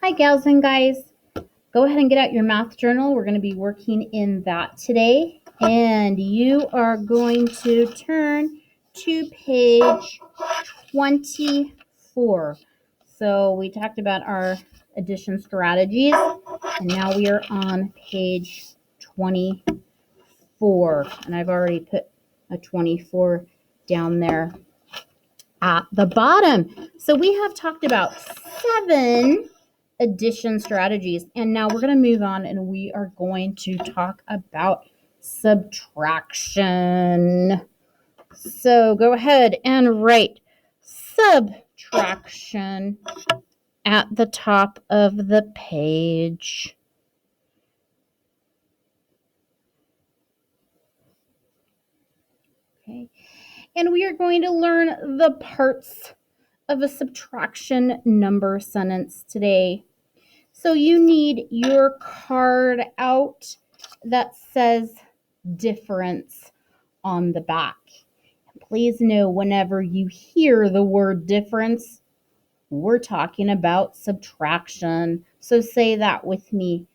Hi, gals and guys. Go ahead and get out your math journal. We're going to be working in that today. And you are going to turn to page 24. So we talked about our addition strategies, and now we are on page 24. And I've already put a 24 down there at the bottom. So we have talked about 7 addition strategies, and now we're going to move on and we are going to talk about subtraction. So go ahead and write subtraction at the top of the page. Okay. And we are going to learn the parts of a subtraction number sentence today. So you need your card out that says difference on the back. Please know whenever you hear the word difference, we're talking about subtraction. So say that with me.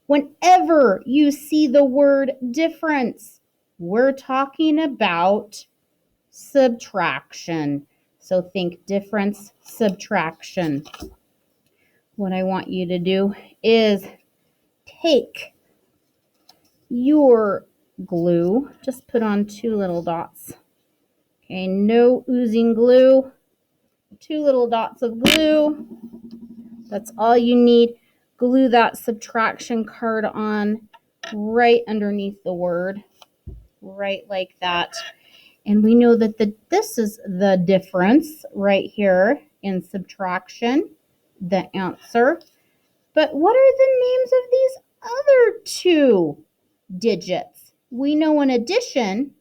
Whenever you see the word difference, we're talking about subtraction. So think difference, subtraction. What I want you to do is take your glue, just put on 2 little dots. Okay, no oozing glue, 2 little dots of glue. That's all you need. Glue that subtraction card on right underneath the word, right like that. And we know that this is the difference right here in subtraction, the answer. But what are the names of these other 2 digits? We know in addition,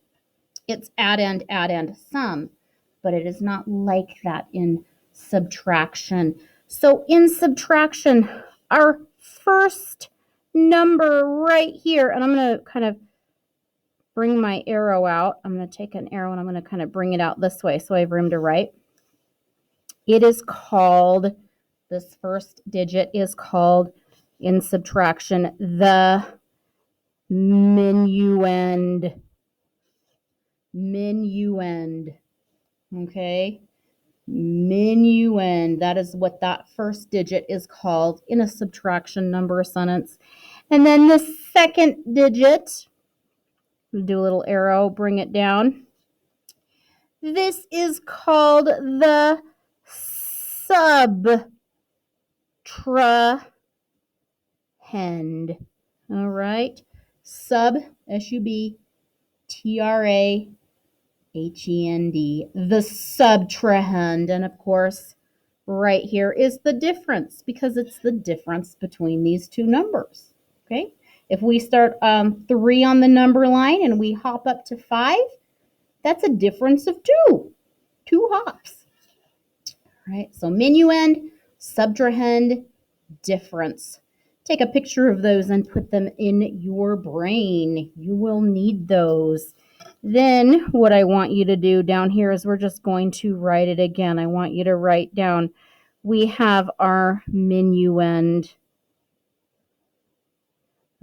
it's add and sum, but it is not like that in subtraction. So in subtraction, our first number right here, and I'm going to kind of bring my arrow out. I'm going to take an arrow and I'm going to kind of bring it out this way so I have room to write. It is called, this first digit is called in subtraction the minuend. Minuend. Okay? Minuend. That is what that first digit is called in a subtraction number sentence. And then the second digit, do a little arrow, bring it down. This is called the subtrahend. All right? Sub, S-U-B-T-R-A-H-E-N-D, the subtrahend. And of course, right here is the difference because it's the difference between these 2 numbers. Okay? If we start 3 on the number line and we hop up to 5, that's a difference of 2 hops. All right, so minuend, subtrahend, difference. Take a picture of those and put them in your brain. You will need those. Then what I want you to do down here is we're just going to write it again. I want you to write down, we have our minuend,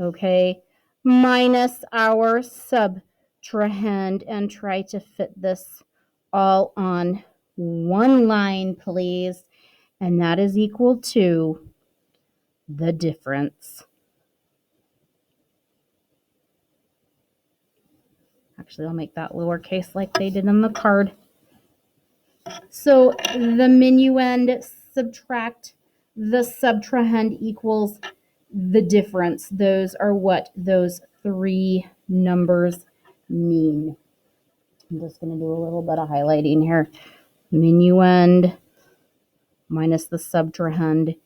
okay, minus our subtrahend, and try to fit this all on one line, please. And that is equal to the difference. Actually, I'll make that lowercase like they did on the card. So the minuend subtract the subtrahend equals the difference. Those are what those 3 numbers mean. I'm just going to do a little bit of highlighting here. Minuend minus the subtrahend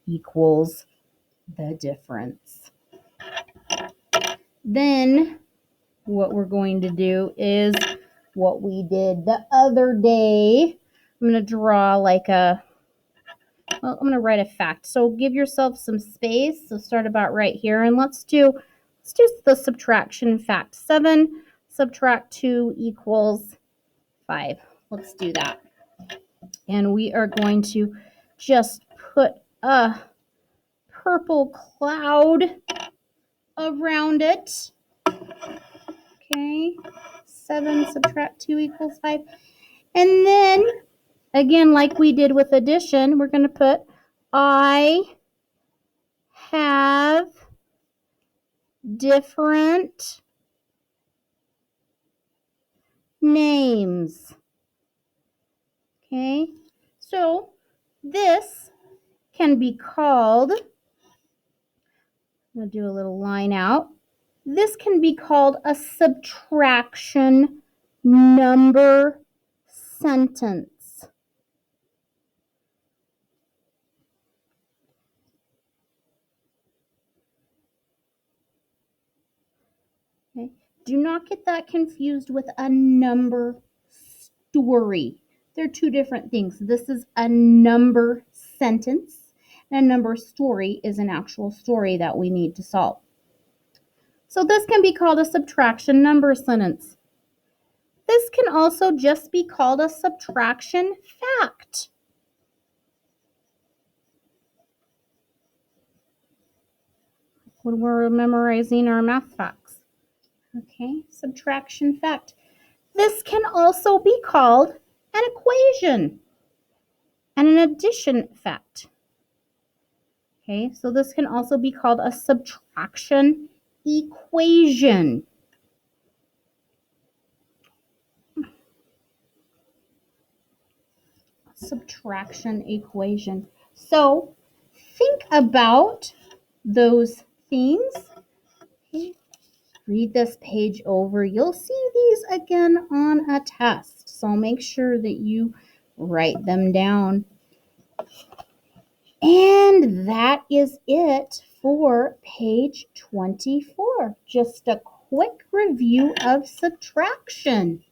equals the difference. Then what we're going to do is what we did the other day. I'm going to draw like I'm going to write a fact. So give yourself some space. So start about right here and let's do the subtraction fact. 7 subtract 2 equals 5. Let's do that. And we are going to just put a purple cloud around it. Okay, 7 subtract 2 equals 5. And then, again, like we did with addition, we're going to put I have different names. Okay, so this can be called, I'm going to do a little line out. This can be called a subtraction number sentence. Okay. Do not get that confused with a number story. They're two different things. This is a number sentence, and a number story is an actual story that we need to solve. So this can be called a subtraction number sentence. This can also just be called a subtraction fact. When we're memorizing our math facts. Okay, subtraction fact. This can also be called an equation and an addition fact. Okay, so this can also be called a subtraction equation. Subtraction equation. So think about those things. Okay. Read this page over. You'll see these again on a test. So make sure that you write them down. And that is it for page 24. Just a quick review of subtraction.